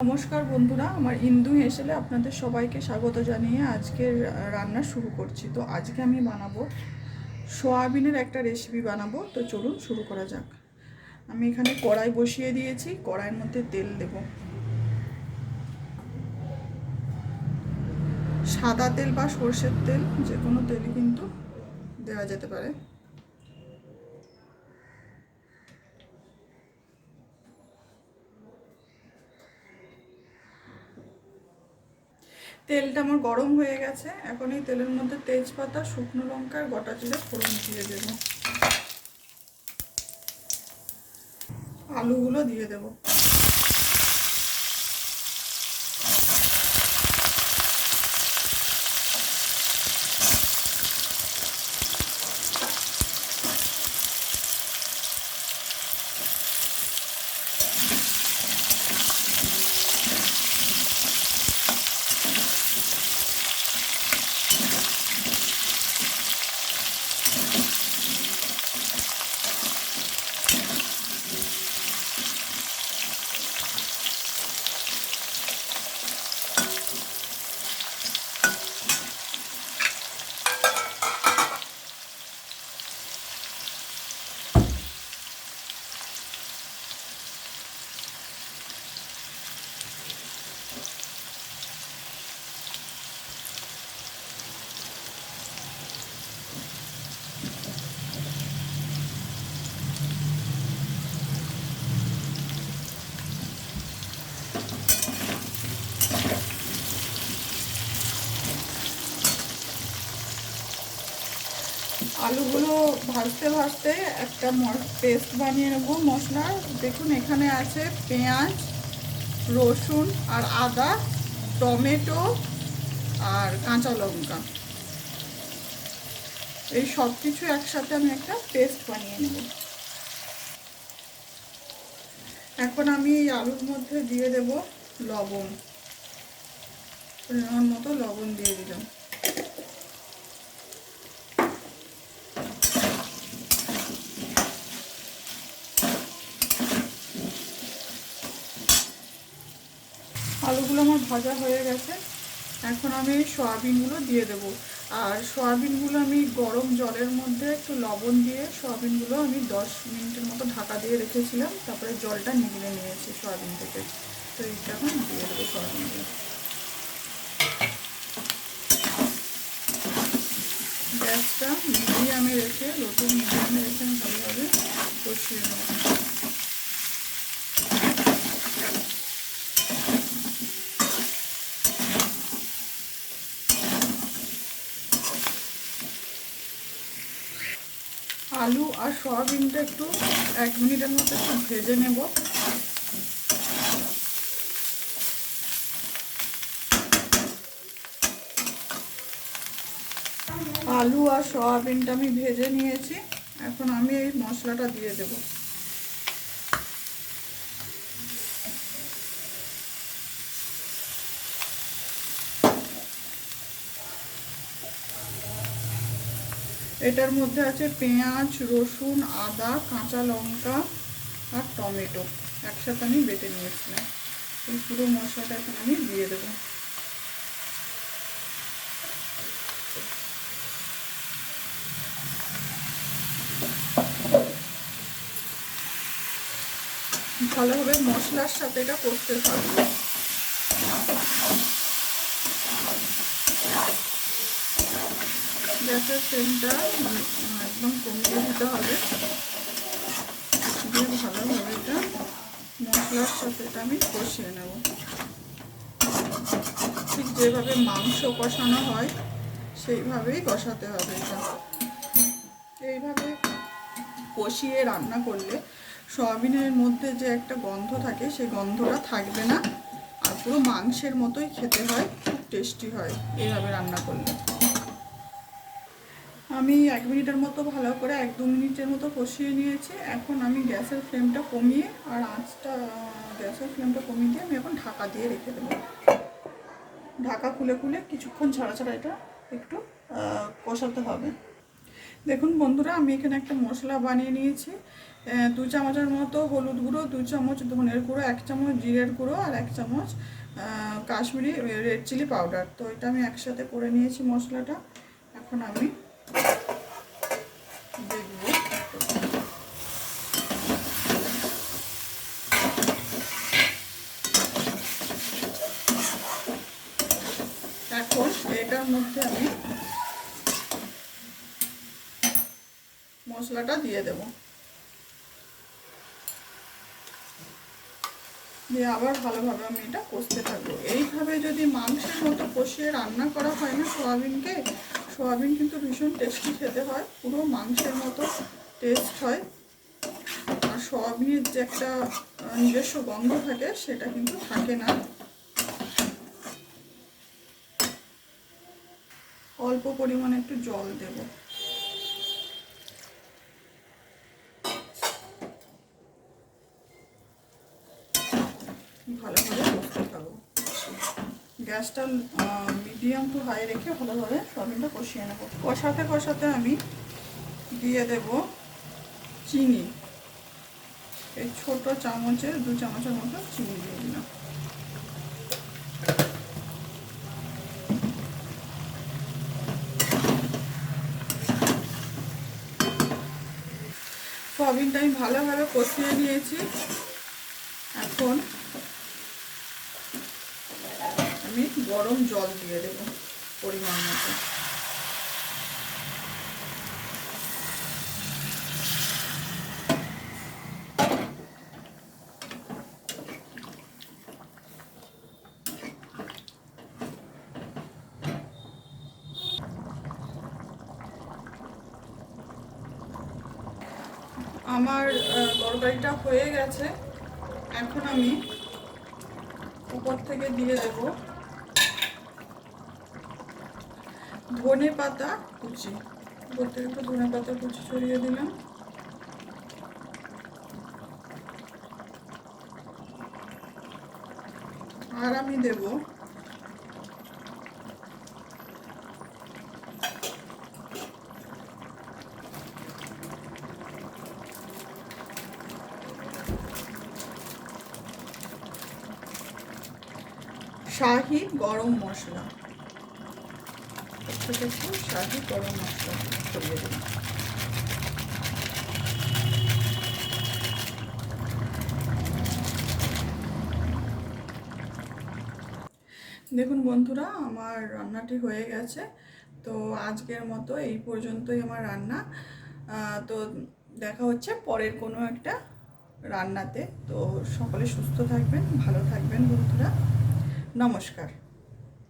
নমস্কার বন্ধুরা, আমার ইন্দু হেসেলে আপনাদের সবাইকে স্বাগত জানিয়ে আজকের রান্না শুরু করছি। তো আজকে আমি বানাবো সোয়াবিনের একটা রেসিপি বানাবো। তো চলুন শুরু করা যাক। আমি এখানে কড়াই বসিয়ে দিয়েছি, কড়াইয়ের মধ্যে তেল দেব। সাদা তেল বা সর্ষের তেল, যে কোনো তেলই কিন্তু দেওয়া যেতে পারে। তেলটা আমার গরম হয়ে গেছে। এখন এই তেলের মধ্যে তেজপাতা, শুকনো লঙ্কা আর গোটা জিরে ফোড়ন দিয়ে দেবো। আলুগুলো দিয়ে দেবো। আলুগুলো ভাজতে ভাজতে একটা পেস্ট বানিয়ে নেবো মশলার। দেখুন, এখানে আছে পেঁয়াজ, রসুন আর আদা, টমেটো আর কাঁচা লঙ্কা। এই সব কিছু একসাথে আমি একটা পেস্ট বানিয়ে নেব। এখন আমি এই আলুর মধ্যে দিয়ে দেব লবণ। পরিমাণ মতো লবণ দিয়ে দিলাম। আলুগুলো আমার ভাজা হয়ে গেছে। এখন আমি এই সয়াবিনগুলো দিয়ে দেব। আর সয়াবিনগুলো আমি গরম জলের মধ্যে একটু লবণ দিয়ে সয়াবিনগুলো আমি 10 মিনিটের মতো ঢাকা দিয়ে রেখেছিলাম। তারপরে জলটা নিগড়ে নিয়েছি সয়াবিন থেকে। তো এইটা এখন দিয়ে দেবো সয়াবিনগুলো। গ্যাসটা মিডিয়ামে রেখে, লো টু মিডিয়ামে রেখে আমি ভালোভাবে কষিয়ে নেব। আলু আর সয়াবিনটা একটু 1 মিনিটের মতো একটু ভেজে নেব। আলু আর সয়াবিনটা আমি ভেজে নিয়েছি। এখন আমি এই মশলাটা দিয়ে দেব। এটার মধ্যে আছে পেঁয়াজ, রসুন, আদা, কাঁচা লঙ্কা আর টমেটো একসাথে আমি বেটে নিয়েছিলাম। এই পুরো মশলাটা এখন আমি দিয়ে দেবো। ভালোভাবে মশলার সাথে এটা করতে থাকবো। গ্যাসের ফ্লেমটা একদম কমিয়ে দিতে হবে। দিয়ে ভালোভাবে এটা মশলার সাথে এটা আমি কষিয়ে নেব। ঠিক যেভাবে মাংস কষানো হয় সেইভাবেই কষাতে হবে এটা। এইভাবে কষিয়ে রান্না করলে সয়াবিনের মধ্যে যে একটা গন্ধ থাকে সেই গন্ধটা থাকবে না। আর পুরো মাংসের মতোই খেতে হয়, খুব টেস্টি হয় এইভাবে রান্না করলে। আমি 1 মিনিটের মতো ভালো করে 1-2 মিনিটের মতো কষিয়ে নিয়েছি। এখন আমি গ্যাসের ফ্লেমটা কমিয়ে আর গ্যাসের ফ্লেমটা কমিয়ে দিয়ে আমি এখন ঢাকা দিয়ে রেখে দেবো। ঢাকা খুলে খুলে কিছুক্ষণ ছাড়া ছাড়া এটা একটু কষাতে হবে। দেখুন বন্ধুরা, আমি এখানে একটা মশলা বানিয়ে নিয়েছি। 2 চামচের মতো হলুদ গুঁড়ো, 2 চামচ ধনের গুঁড়ো, 1 চামচ জিরের গুঁড়ো আর 1 চামচ কাশ্মীরি রেড চিলি পাউডার। তো এটা আমি একসাথে করে নিয়েছি মশলাটা। এখন আমি দেখব। এখন এটার মধ্যে আমি মশলাটা দিয়ে দেব, দিয়ে আবার ভালোভাবে আমি এটা কষতে থাকবো। এইভাবে যদি মাংসের মতো কষিয়ে রান্না করা হয় না সয়াবিনকে, সয়াবিন কিন্তু ভীষণ টেস্টি খেতে হয়, পুরো মাংসের মতো টেস্ট হয়। আর সয়াবিনের যে একটা নিজস্ব গন্ধ থাকে সেটা কিন্তু থাকে না। অল্প পরিমাণে একটু জল দেব। ভালোভাবে কষতে থাকবো। গ্যাসটা মিডিয়াম টু হাই রেখে ভালোভাবে সয়াবিনটা কষিয়ে নেব। কষাতে কষাতে আমি দিয়ে দেব চিনি। এই ছোট চামচের 2 চামচের মতো চিনি দিয়ে দিলাম। সয়াবিনটা আমি ভালোভাবে কষিয়ে নিয়েছি। এখন আমি গরম জল দিয়ে দেব পরিমাণ মতো। আমার তরকারিটা হয়ে গেছে। এখন আমি উপর থেকে দিয়ে দেব ধনে পাতা কুচি। উপর থেকে একটু ধনে পাতা কুচি ছড়িয়ে দিলাম। আর আমি দেব শাহি গরম মশলা। একটু শাহি গরম মশলা ছড়িয়ে দিলাম। দেখুন বন্ধুরা, আমার রান্নাটি হয়ে গেছে। তো আজকের মতো এই পর্যন্তই আমার রান্না। তো দেখা হচ্ছে পরের কোনো একটা রান্নাতে। তো সকলে সুস্থ থাকবেন, ভালো থাকবেন বন্ধুরা। নমস্কার।